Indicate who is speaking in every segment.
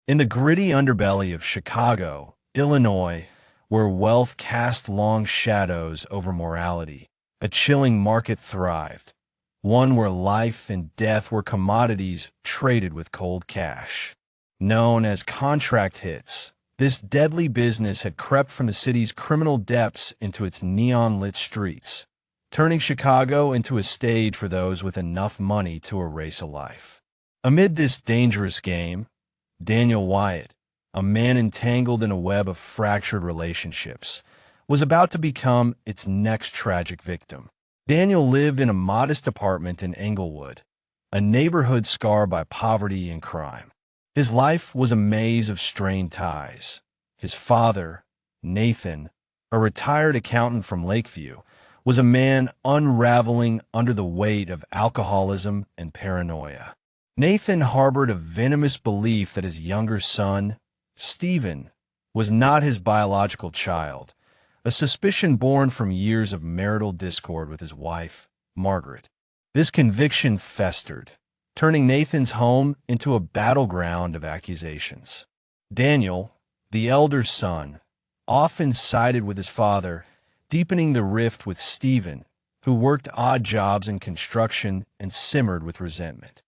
Speaker 1: In the gritty underbelly of Chicago, Illinois, where wealth cast long shadows over morality, a chilling market thrived, one where life and death were commodities traded with cold cash. Known as contract hits, this deadly business had crept from the city's criminal depths into its neon-lit streets, turning Chicago into a stage for those with enough money to erase a life. Amid this dangerous game, Daniel Wyatt, a man entangled in a web of fractured relationships, was about to become its next tragic victim. Daniel lived in a modest apartment in Englewood, a neighborhood scarred by poverty and crime. His life was a maze of strained ties. His father, Nathan, a retired accountant from Lakeview, was a man unraveling under the weight of alcoholism and paranoia. Nathan harbored a venomous belief that his younger son, Stephen, was not his biological child, a suspicion born from years of marital discord with his wife, Margaret. This conviction festered, turning Nathan's home into a battleground of accusations. Daniel, the elder son, often sided with his father, deepening the rift with Stephen, who worked odd jobs in construction and simmered with resentment.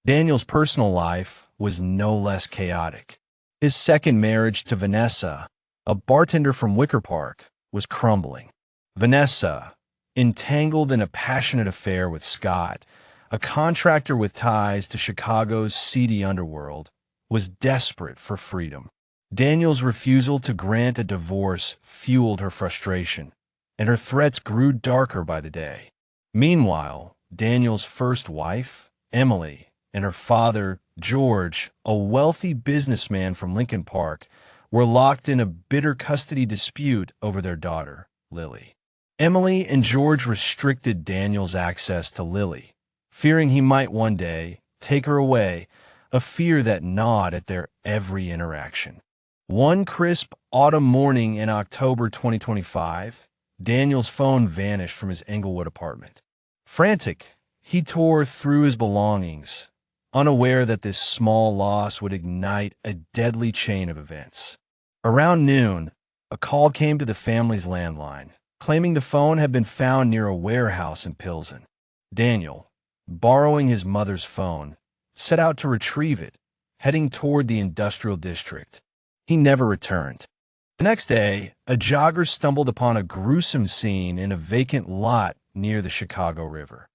Speaker 1: Daniel's personal life was no less chaotic. His second marriage to Vanessa, a bartender from Wicker Park, was crumbling. Vanessa, entangled in a passionate affair with Scott, a contractor with ties to Chicago's seedy underworld, was desperate for freedom. Daniel's refusal to grant a divorce fueled her frustration, and her threats grew darker by the day. Meanwhile, Daniel's first wife, Emily, and her father, George, a wealthy businessman from Lincoln Park, were locked in a bitter custody dispute over their daughter, Lily. Emily and George restricted Daniel's access to Lily, fearing he might one day take her away, a fear that gnawed at their every interaction. One crisp autumn morning in October 2025, Daniel's phone vanished from his Englewood apartment. Frantic, he tore through his belongings, unaware that this small loss would ignite a deadly chain of events. Around noon, a call came to the family's landline, claiming the phone had been found near a warehouse in Pilsen. Daniel, borrowing his mother's phone, set out to retrieve it, heading toward the industrial district. He never returned. The next day, a jogger stumbled upon a gruesome scene in a vacant lot near the Chicago River.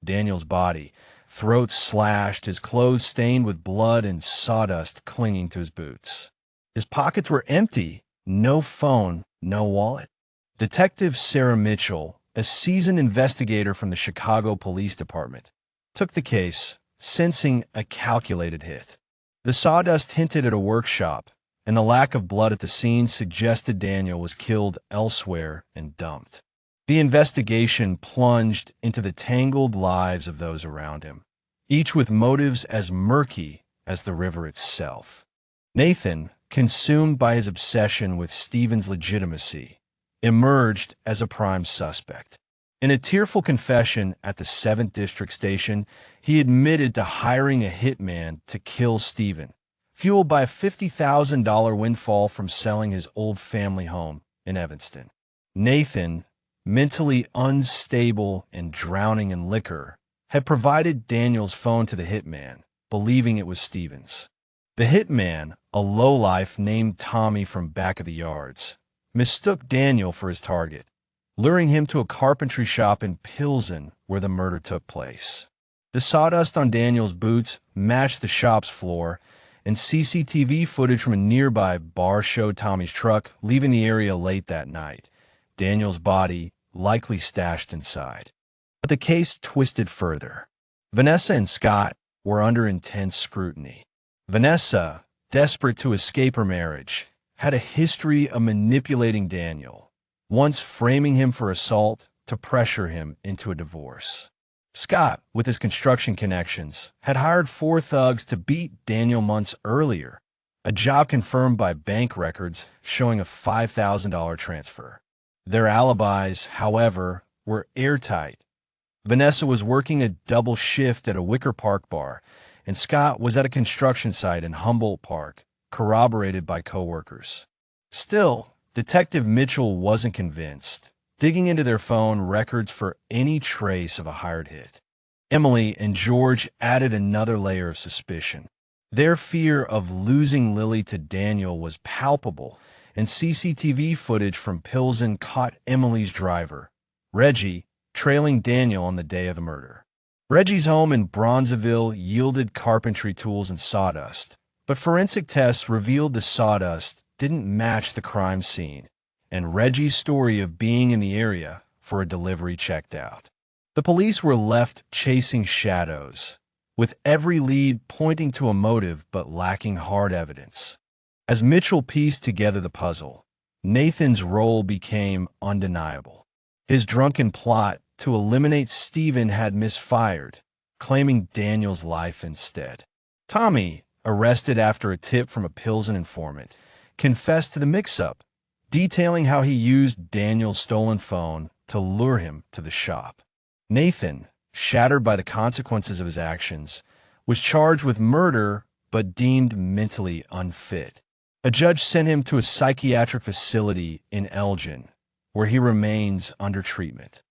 Speaker 1: Daniel's body, throat slashed, his clothes stained with blood and sawdust clinging to his boots. His pockets were empty, no phone, no wallet. Detective Sarah Mitchell, a seasoned investigator from the Chicago Police Department, took the case, sensing a calculated hit. The sawdust hinted at a workshop, and the lack of blood at the scene suggested Daniel was killed elsewhere and dumped. The investigation plunged into the tangled lives of those around him, each with motives as murky as the river itself. Nathan, consumed by his obsession with Stephen's legitimacy, emerged as a prime suspect. In a tearful confession at the 7th District Station, he admitted to hiring a hitman to kill Stephen, fueled by a $50,000 windfall from selling his old family home in Evanston. Nathan, mentally unstable and drowning in liquor, had provided Daniel's phone to the hitman, believing it was Stephen's. The hitman, a lowlife named Tommy from back of the yards, mistook Daniel for his target, luring him to a carpentry shop in Pilsen where the murder took place. The sawdust on Daniel's boots matched the shop's floor, and CCTV footage from a nearby bar showed Tommy's truck leaving the area late that night, Daniel's body likely stashed inside. But the case twisted further. Vanessa and Scott were under intense scrutiny. Vanessa, desperate to escape her marriage, had a history of manipulating Daniel, once framing him for assault to pressure him into a divorce. Scott, with his construction connections, had hired 4 thugs to beat Daniel months earlier, a job confirmed by bank records showing a $5,000 transfer. Their alibis, however, were airtight. Vanessa was working a double shift at a Wicker Park bar, and Scott was at a construction site in Humboldt Park, corroborated by coworkers. Still, Detective Mitchell wasn't convinced, digging into their phone records for any trace of a hired hit. Emily and George added another layer of suspicion. Their fear of losing Lily to Daniel was palpable, and CCTV footage from Pilsen caught Emily's driver, Reggie, trailing Daniel on the day of the murder. Reggie's home in Bronzeville yielded carpentry tools and sawdust, but forensic tests revealed the sawdust didn't match the crime scene, and Reggie's story of being in the area for a delivery checked out. The police were left chasing shadows, with every lead pointing to a motive but lacking hard evidence. As Mitchell pieced together the puzzle, Nathan's role became undeniable. His drunken plot to eliminate Stephen had misfired, claiming Daniel's life instead. Tommy, arrested after a tip from a Pilsen informant, confessed to the mix-up, detailing how he used Daniel's stolen phone to lure him to the shop. Nathan, shattered by the consequences of his actions, was charged with murder but deemed mentally unfit. A judge sent him to a psychiatric facility in Elgin, where he remains under treatment.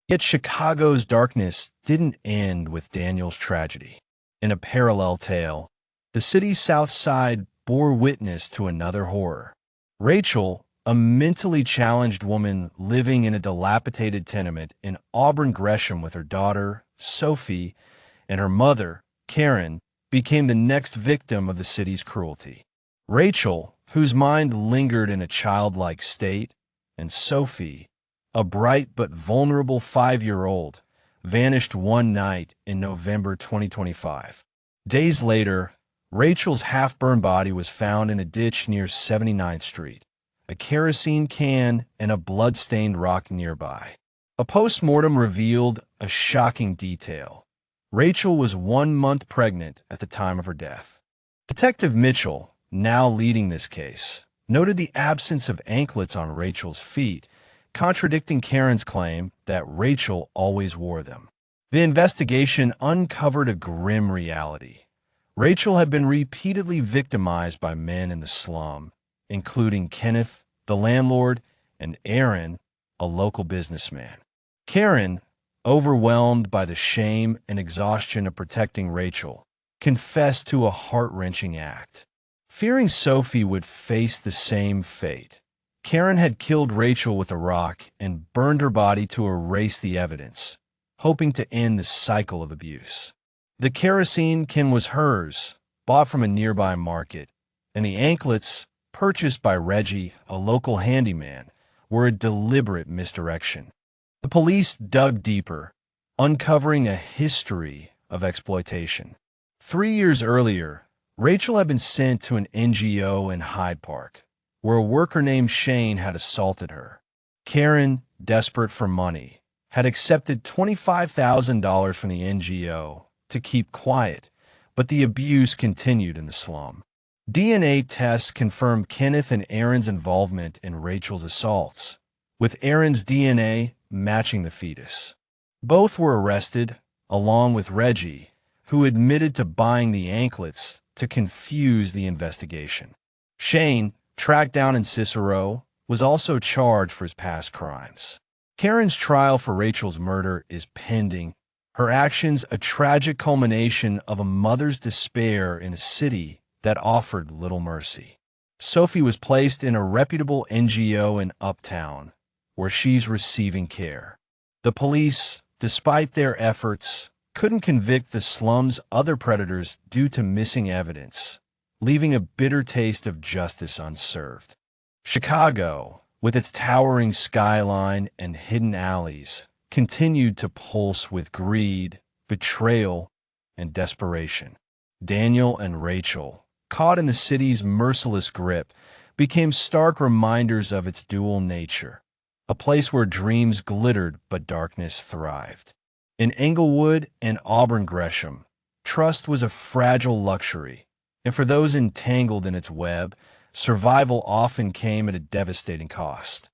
Speaker 1: Yet Chicago's darkness didn't end with Daniel's tragedy. In a parallel tale, the city's South Side bore witness to another horror. Rachel, a mentally challenged woman living in a dilapidated tenement in Auburn, Gresham with her daughter, Sophie, and her mother, Karen, became the next victim of the city's cruelty. Rachel, whose mind lingered in a childlike state, and Sophie, a bright but vulnerable 5-year-old, vanished one night in November 2025. Days later, Rachel's half-burned body was found in a ditch near 79th Street, a kerosene can and a blood-stained rock nearby. A post-mortem revealed a shocking detail. Rachel was 1 month pregnant at the time of her death. Detective Mitchell, now leading this case, noted the absence of anklets on Rachel's feet, contradicting Karen's claim that Rachel always wore them. The investigation uncovered a grim reality. Rachel had been repeatedly victimized by men in the slum, including Kenneth, the landlord, and Aaron, a local businessman. Karen, overwhelmed by the shame and exhaustion of protecting Rachel, confessed to a heart-wrenching act. Fearing Sophie would face the same fate, Karen had killed Rachel with a rock and burned her body to erase the evidence, hoping to end the cycle of abuse. The kerosene can was hers, bought from a nearby market, and the anklets, purchased by Reggie, a local handyman, were a deliberate misdirection. The police dug deeper, uncovering a history of exploitation. 3 years earlier, Rachel had been sent to an NGO in Hyde Park, where a worker named Shane had assaulted her. Karen, desperate for money, had accepted $25,000 from the NGO to keep quiet, but the abuse continued in the slum. DNA tests confirmed Kenneth and Aaron's involvement in Rachel's assaults, with Aaron's DNA matching the fetus. Both were arrested, along with Reggie, who admitted to buying the anklets to confuse the investigation. Shane, tracked down in Cicero, was also charged for his past crimes. Karen's trial for Rachel's murder is pending, her actions a tragic culmination of a mother's despair in a city that offered little mercy. Sophie was placed in a reputable NGO in Uptown, where she's receiving care. The police, despite their efforts, couldn't convict the slum's other predators due to missing evidence, leaving a bitter taste of justice unserved. Chicago, with its towering skyline and hidden alleys, continued to pulse with greed, betrayal, and desperation. Daniel and Rachel, caught in the city's merciless grip, became stark reminders of its dual nature, a place where dreams glittered but darkness thrived. In Englewood and Auburn, Gresham, trust was a fragile luxury, and for those entangled in its web, survival often came at a devastating cost.